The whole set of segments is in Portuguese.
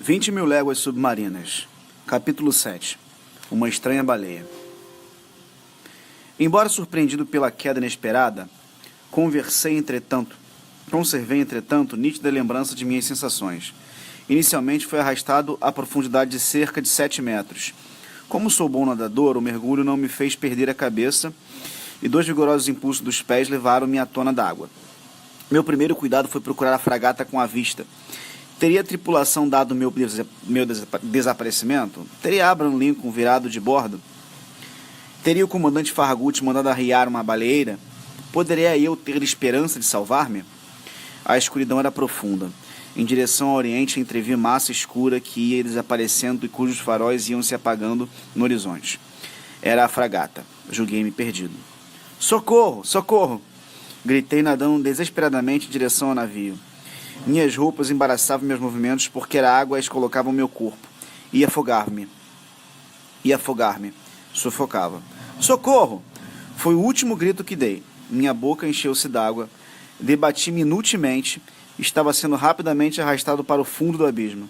20.000 léguas submarinas. Capítulo 7. Uma estranha baleia. Embora surpreendido pela queda inesperada, conservei, entretanto, nítida lembrança de minhas sensações. Inicialmente fui arrastado à profundidade de cerca de 7 metros. Como sou bom nadador, o mergulho não me fez perder a cabeça e 2 vigorosos impulsos dos pés levaram-me à tona d'água. Meu primeiro cuidado foi procurar a fragata com a vista. Teria a tripulação dado meu desaparecimento? Teria Abraham Lincoln virado de bordo? Teria o comandante Farragut mandado arriar uma baleeira? Poderia eu ter esperança de salvar-me? A escuridão era profunda. Em direção ao oriente entrevi massa escura que ia desaparecendo e cujos faróis iam se apagando no horizonte. Era a fragata. Julguei-me perdido. Socorro! Socorro! Gritei nadando desesperadamente em direção ao navio. Minhas roupas embaraçavam meus movimentos porque a água as colocava no meu corpo. Ia afogar-me. Sufocava. Socorro! Foi o último grito que dei. Minha boca encheu-se d'água. Debati-me inutilmente. Estava sendo rapidamente arrastado para o fundo do abismo.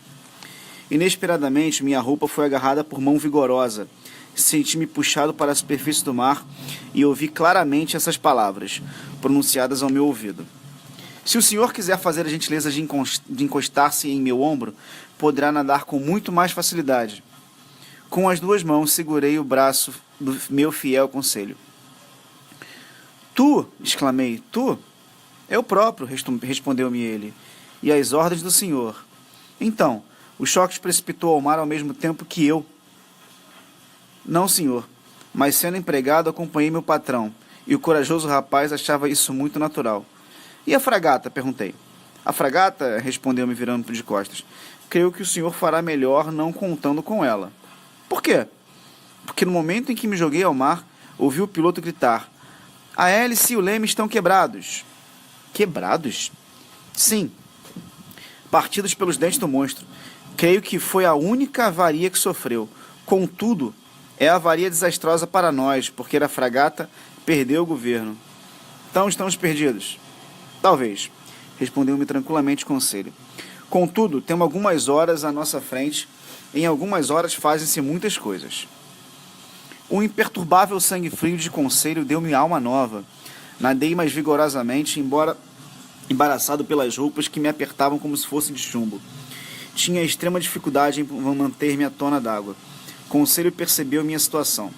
Inesperadamente, minha roupa foi agarrada por mão vigorosa. Senti-me puxado para a superfície do mar e ouvi claramente essas palavras, pronunciadas ao meu ouvido. Se o senhor quiser fazer a gentileza de encostar-se em meu ombro, poderá nadar com muito mais facilidade. Com as 2 mãos segurei o braço do meu fiel conselho. Tu, exclamei, tu? Eu próprio, respondeu-me ele, e às ordens do senhor. Então, o choque se precipitou ao mar ao mesmo tempo que eu. Não, senhor, mas sendo empregado acompanhei meu patrão, e o corajoso rapaz achava isso muito natural. E a fragata? Perguntei. A fragata, respondeu-me virando de costas. Creio que o senhor fará melhor não contando com ela. Por quê? Porque no momento em que me joguei ao mar, ouvi o piloto gritar: a hélice e o leme estão quebrados. Quebrados? Sim. Partidos pelos dentes do monstro. Creio que foi a única avaria que sofreu. Contudo, é a avaria desastrosa para nós, porque a fragata perdeu o governo. Então estamos perdidos. Talvez, respondeu-me tranquilamente o conselho. Contudo, temos algumas horas à nossa frente. Em algumas horas fazem-se muitas coisas. Um imperturbável sangue frio de conselho deu-me alma nova. Nadei mais vigorosamente, embora embaraçado pelas roupas que me apertavam como se fossem de chumbo. Tinha extrema dificuldade em manter-me à tona d'água. Conselho percebeu minha situação.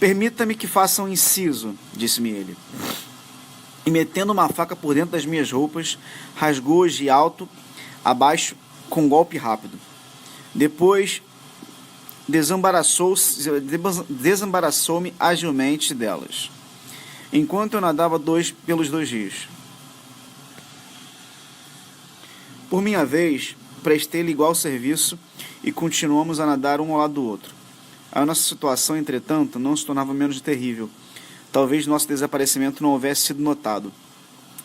Permita-me que faça um inciso, disse-me ele. E metendo uma faca por dentro das minhas roupas, rasgou-as de alto a baixo com um golpe rápido. Depois desembaraçou-me agilmente delas, enquanto eu nadava pelos 2 rios. Por minha vez, prestei-lhe igual serviço e continuamos a nadar um ao lado do outro. A nossa situação, entretanto, não se tornava menos terrível. Talvez nosso desaparecimento não houvesse sido notado.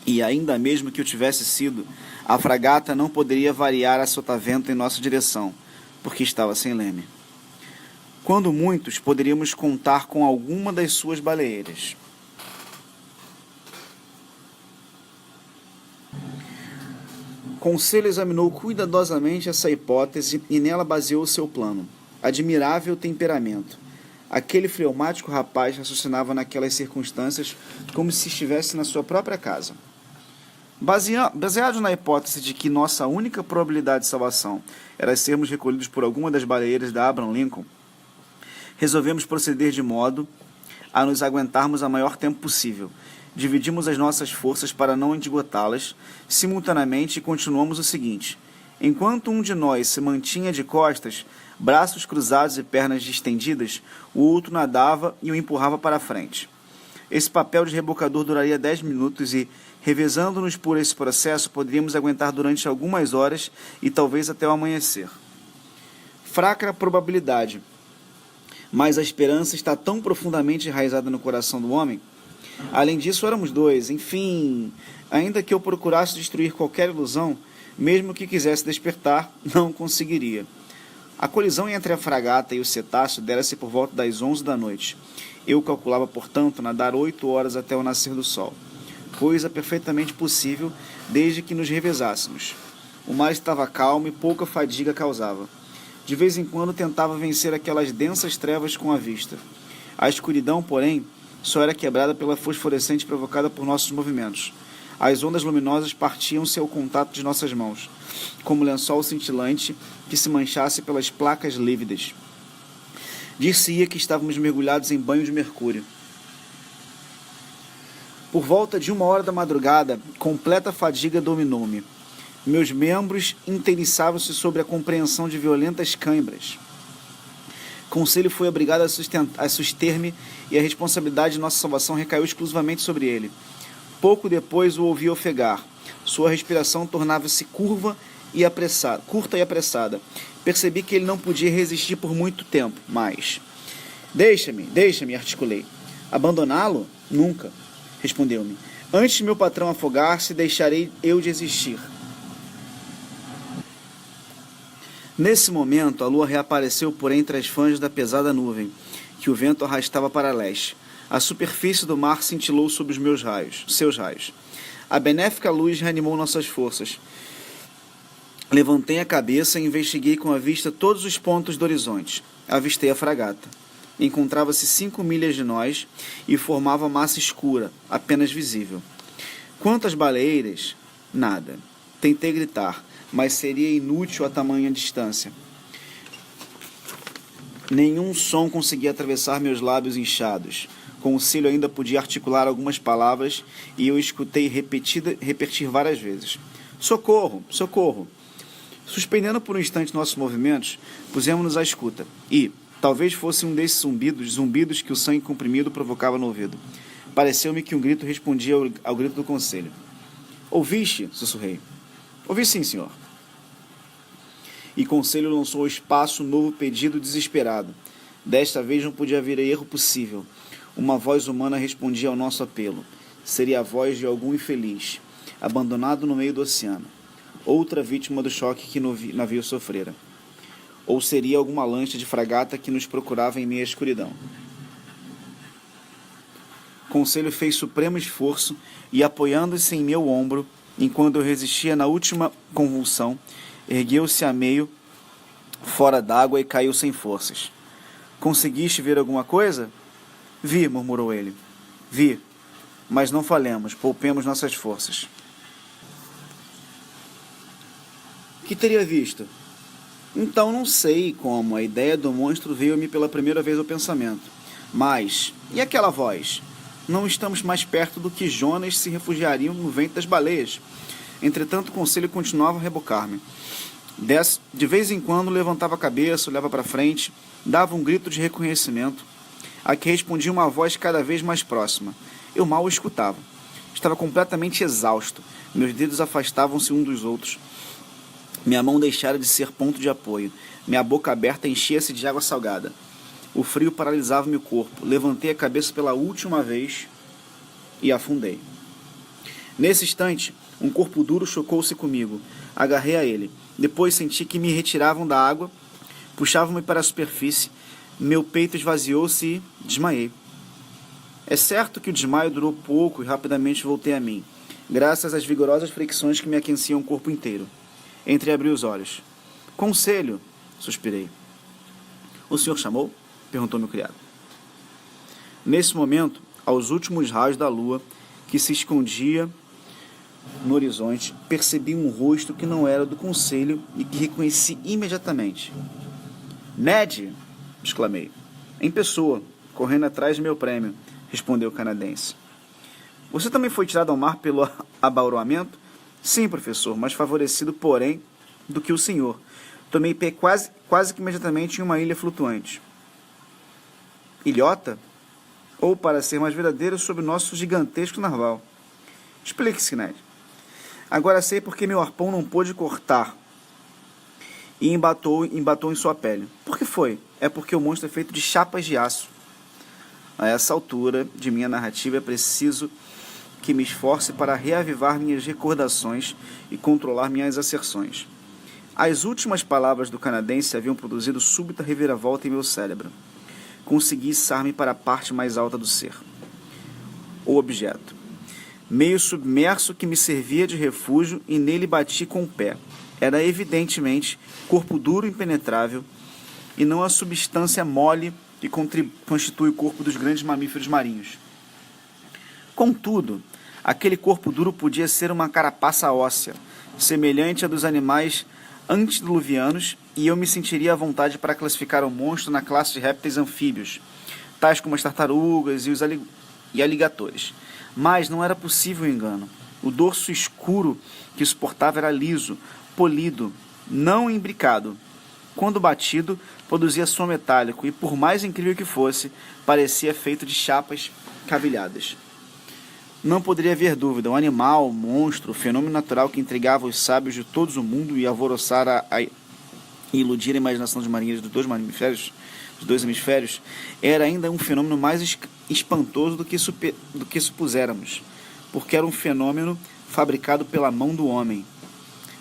E ainda mesmo que o tivesse sido, a fragata não poderia variar a sotavento em nossa direção, porque estava sem leme. Quando muitos, poderíamos contar com alguma das suas baleeiras. Conselho examinou cuidadosamente essa hipótese e nela baseou seu plano. Admirável temperamento. Aquele fleumático rapaz raciocinava naquelas circunstâncias como se estivesse na sua própria casa. Baseado na hipótese de que nossa única probabilidade de salvação era sermos recolhidos por alguma das baleeiras da Abraham Lincoln, resolvemos proceder de modo a nos aguentarmos o maior tempo possível. Dividimos as nossas forças para não esgotá-las simultaneamente e continuamos o seguinte. Enquanto um de nós se mantinha de costas, braços cruzados e pernas estendidas, o outro nadava e o empurrava para a frente. Esse papel de rebocador duraria 10 minutos e, revezando-nos por esse processo, poderíamos aguentar durante algumas horas e talvez até o amanhecer. Fraca probabilidade, mas a esperança está tão profundamente enraizada no coração do homem. Além disso, éramos 2. Enfim, ainda que eu procurasse destruir qualquer ilusão, mesmo que quisesse despertar, não conseguiria. A colisão entre a fragata e o cetáceo dera-se por volta das 11 da noite. Eu calculava, portanto, nadar 8 horas até o nascer do sol. Coisa perfeitamente possível desde que nos revezássemos. O mar estava calmo e pouca fadiga causava. De vez em quando tentava vencer aquelas densas trevas com a vista. A escuridão, porém, só era quebrada pela fosforescente provocada por nossos movimentos. As ondas luminosas partiam-se ao contato de nossas mãos, como lençol cintilante que se manchasse pelas placas lívidas. Dir-se-ia que estávamos mergulhados em banho de mercúrio. Por volta de 1 hora da madrugada, completa fadiga dominou-me. Meus membros inteiriçavam-se sobre a compreensão de violentas câimbras. Conselho foi obrigado a suster-me e a responsabilidade de nossa salvação recaiu exclusivamente sobre ele. Pouco depois o ouvi ofegar. Sua respiração tornava-se curta e apressada. Percebi que ele não podia resistir por muito tempo, mas... Deixa-me, articulei. Abandoná-lo? Nunca, respondeu-me. Antes de meu patrão afogar-se, deixarei eu de existir. Nesse momento, a lua reapareceu por entre as franjas da pesada nuvem, que o vento arrastava para leste. A superfície do mar cintilou sob seus raios. A benéfica luz reanimou nossas forças. Levantei a cabeça e investiguei com a vista todos os pontos do horizonte. Avistei a fragata. Encontrava-se 5 milhas de nós e formava massa escura, apenas visível. Quanto às baleiras, nada. Tentei gritar, mas seria inútil a tamanha distância. Nenhum som conseguia atravessar meus lábios inchados. Conselho ainda podia articular algumas palavras e eu escutei repetir várias vezes. Socorro! Socorro! Suspendendo por um instante nossos movimentos, pusemos-nos à escuta e, talvez fosse um desses zumbidos que o sangue comprimido provocava no ouvido. Pareceu-me que um grito respondia ao grito do conselho. Ouviste? Sussurrei. Ouvi sim, senhor. E Conselho lançou ao espaço um novo pedido desesperado. Desta vez não podia haver erro possível. Uma voz humana respondia ao nosso apelo. Seria a voz de algum infeliz, abandonado no meio do oceano. Outra vítima do choque que no navio sofrera. Ou seria alguma lancha de fragata que nos procurava em meia escuridão. Conselho fez supremo esforço e, apoiando-se em meu ombro, enquanto eu resistia na última convulsão, ergueu-se a meio, fora d'água e caiu sem forças. Conseguiste ver alguma coisa? Vi, murmurou ele. Vi, mas não falemos, poupemos nossas forças. Que teria visto? Então não sei como a ideia do monstro veio-me pela primeira vez ao pensamento. Mas, e aquela voz? Não estamos mais perto do que Jonas se refugiariam no ventre das baleias. Entretanto, o conselho continuava a rebocar-me. De vez em quando levantava a cabeça, olhava para frente, dava um grito de reconhecimento, a que respondia uma voz cada vez mais próxima. Eu mal o escutava. Estava completamente exausto. Meus dedos afastavam-se uns dos outros. Minha mão deixara de ser ponto de apoio. Minha boca aberta enchia-se de água salgada. O frio paralisava meu corpo. Levantei a cabeça pela última vez e afundei. Nesse instante, um corpo duro chocou-se comigo. Agarrei a ele. Depois senti que me retiravam da água, puxavam-me para a superfície. Meu peito esvaziou-se e desmaiei. É certo que o desmaio durou pouco e rapidamente voltei a mim, graças às vigorosas fricções que me aqueciam o corpo inteiro. Entreabri os olhos. Conselho, suspirei. O senhor chamou? Perguntou meu criado. Nesse momento, aos últimos raios da lua, que se escondia no horizonte, percebi um rosto que não era do conselho e que reconheci imediatamente. Ned! Exclamei. Em pessoa, correndo atrás de meu prêmio, respondeu o canadense. Você também foi tirado ao mar pelo abauroamento? Sim, professor, mas favorecido, porém, do que o senhor. Tomei pé quase que imediatamente em uma ilha flutuante. Ilhota? Ou, para ser mais verdadeiro, sob o nosso gigantesco narval. Explique-se, Ned. Agora sei porque meu arpão não pôde cortar e embatou em sua pele. Por que foi? É porque o monstro é feito de chapas de aço. A essa altura de minha narrativa é preciso que me esforce para reavivar minhas recordações e controlar minhas asserções. As últimas palavras do canadense haviam produzido súbita reviravolta em meu cérebro. Consegui içar-me para a parte mais alta do ser. O objeto. Meio submerso que me servia de refúgio e nele bati com o pé. era evidentemente corpo duro e impenetrável, e não a substância mole que constitui o corpo dos grandes mamíferos marinhos. Contudo, aquele corpo duro podia ser uma carapaça óssea, semelhante à dos animais antediluvianos, e eu me sentiria à vontade para classificar o monstro na classe de répteis anfíbios, tais como as tartarugas e aligatores. Mas não era possível o engano. O dorso escuro que suportava era liso, polido, não imbricado. Quando batido, produzia som metálico e, por mais incrível que fosse, parecia feito de chapas cavilhadas. Não poderia haver dúvida, um animal, um monstro, fenômeno natural que intrigava os sábios de todo o mundo e alvoroçara e iludir a imaginação dos marinheiros dos dois hemisférios, era ainda um fenômeno mais espantoso do que supuséramos, porque era um fenômeno fabricado pela mão do homem.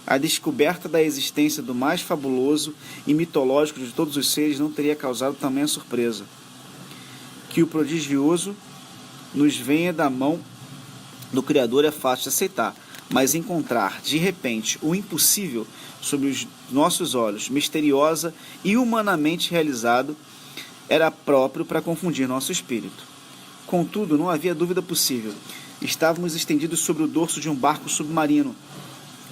A descoberta da existência do mais fabuloso e mitológico de todos os seres não teria causado tamanha surpresa. Que o prodigioso nos venha da mão do Criador é fácil de aceitar, mas encontrar, de repente, o impossível sob os nossos olhos, misteriosa e humanamente realizado, era próprio para confundir nosso espírito. Contudo, não havia dúvida possível. Estávamos estendidos sobre o dorso de um barco submarino,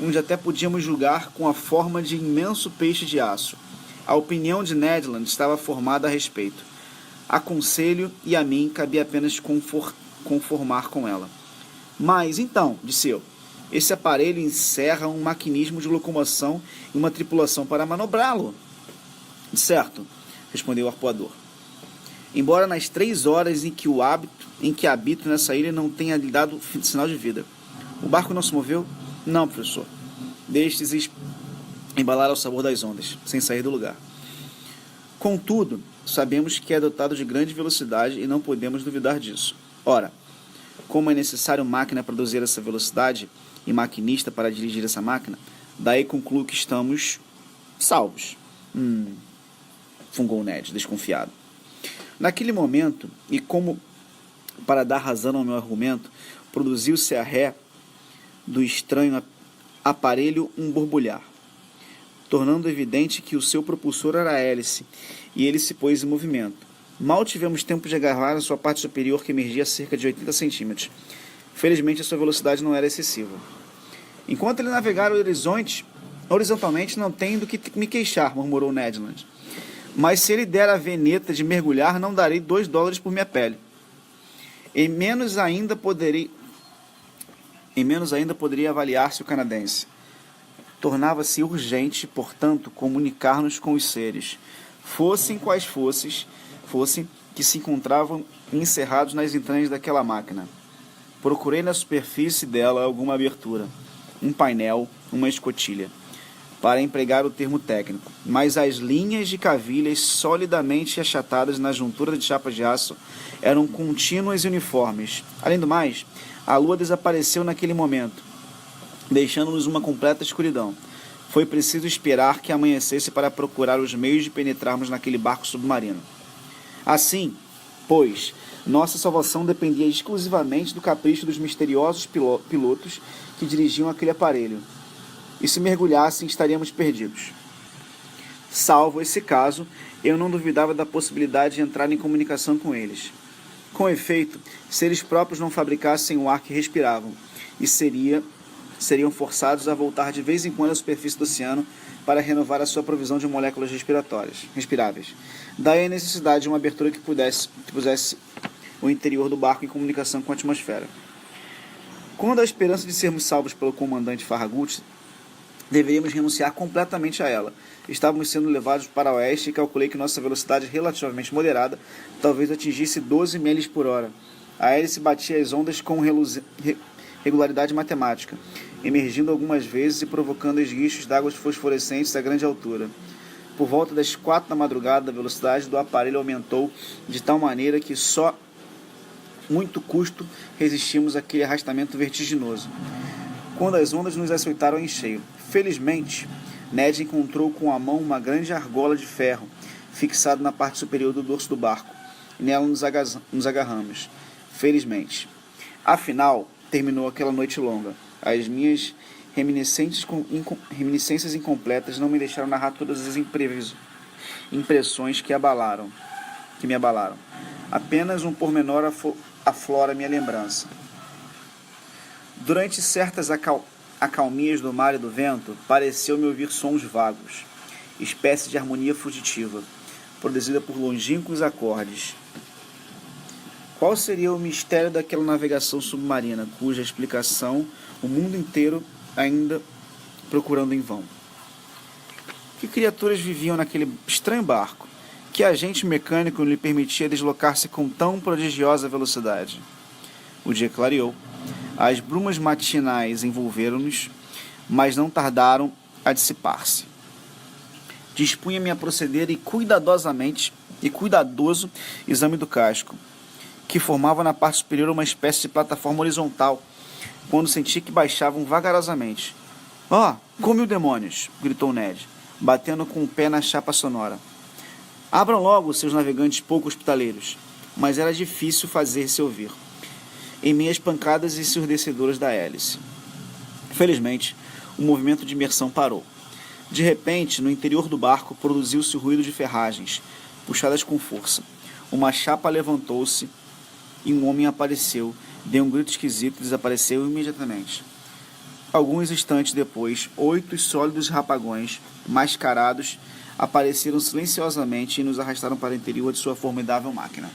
onde até podíamos julgar com a forma de imenso peixe de aço. A opinião de Ned Land estava formada a respeito. A Conselho e a mim cabia apenas conformar com ela. Mas, então, disse eu, esse aparelho encerra um maquinismo de locomoção e uma tripulação para manobrá-lo. Certo, respondeu o arpoador. Embora nas 3 horas em que habito nessa ilha não tenha lhe dado sinal de vida. O barco não se moveu? Não, professor. Deixe-se embalar ao sabor das ondas, sem sair do lugar. Contudo, sabemos que é dotado de grande velocidade e não podemos duvidar disso. Ora, como é necessário máquina para produzir essa velocidade e maquinista para dirigir essa máquina, daí concluo que estamos salvos. Fungou Ned, desconfiado. Naquele momento, e como para dar razão ao meu argumento, produziu-se a ré do estranho aparelho um borbulhar, tornando evidente que o seu propulsor era a hélice, e ele se pôs em movimento. Mal tivemos tempo de agarrar a sua parte superior, que emergia a cerca de 80 centímetros. Felizmente, a sua velocidade não era excessiva. Enquanto ele navegara horizontalmente, não tenho do que me queixar, murmurou Ned Land. Mas se ele der a veneta de mergulhar, não darei $2 por minha pele. Em menos ainda poderia avaliar-se o canadense. Tornava-se urgente, portanto, comunicar-nos com os seres, fossem quais fossem, que se encontravam encerrados nas entranhas daquela máquina. Procurei na superfície dela alguma abertura, um painel, uma escotilha, para empregar o termo técnico, mas as linhas de cavilhas solidamente achatadas na juntura de chapas de aço eram contínuas e uniformes. Além do mais, a lua desapareceu naquele momento, deixando-nos uma completa escuridão. Foi preciso esperar que amanhecesse para procurar os meios de penetrarmos naquele barco submarino. Assim, pois, nossa salvação dependia exclusivamente do capricho dos misteriosos pilotos que dirigiam aquele aparelho. E se mergulhassem, estaríamos perdidos. Salvo esse caso, eu não duvidava da possibilidade de entrar em comunicação com eles. Com efeito, se eles próprios não fabricassem o ar que respiravam, e seriam forçados a voltar de vez em quando à superfície do oceano para renovar a sua provisão de moléculas respiráveis. Daí a necessidade de uma abertura que pusesse o interior do barco em comunicação com a atmosfera. Quando a esperança de sermos salvos pelo comandante Farragut, deveríamos renunciar completamente a ela. Estávamos sendo levados para o oeste e calculei que nossa velocidade relativamente moderada talvez atingisse 12 milhas por hora. A hélice batia as ondas com regularidade matemática, emergindo algumas vezes e provocando esguichos d'águas fosforescentes a grande altura. Por volta das 4 da madrugada, a velocidade do aparelho aumentou de tal maneira que só muito custo resistimos àquele arrastamento vertiginoso, quando as ondas nos açoitaram em cheio. Felizmente, Ned encontrou com a mão uma grande argola de ferro, fixada na parte superior do dorso do barco, e nela nos agarramos. Felizmente. Afinal, terminou aquela noite longa. As minhas Reminiscências incompletas não me deixaram narrar todas as impressões que me abalaram. Apenas um pormenor aflora minha lembrança. Durante certas acalmias do mar e do vento, pareceu-me ouvir sons vagos, espécie de harmonia fugitiva, produzida por longínquos acordes. Qual seria o mistério daquela navegação submarina, cuja explicação o mundo inteiro ainda procurando em vão? Que criaturas viviam naquele estranho barco? Que agente mecânico lhe permitia deslocar-se com tão prodigiosa velocidade? O dia clareou. As brumas matinais envolveram-nos, mas não tardaram a dissipar-se. Dispunha-me a proceder e cuidadoso exame do casco, que formava na parte superior uma espécie de plataforma horizontal, quando senti que baixavam vagarosamente. — Oh, come demônios! — gritou Ned, batendo com o pé na chapa sonora. Abram logo, seus navegantes pouco hospitaleiros. Mas era difícil fazer-se ouvir em meias pancadas ensurdecedoras da hélice. Felizmente, o movimento de imersão parou. De repente, no interior do barco, produziu-se o ruído de ferragens, puxadas com força. Uma chapa levantou-se e um homem apareceu, deu um grito esquisito e desapareceu imediatamente. Alguns instantes depois, 8 sólidos rapagões, mascarados, apareceram silenciosamente e nos arrastaram para o interior de sua formidável máquina.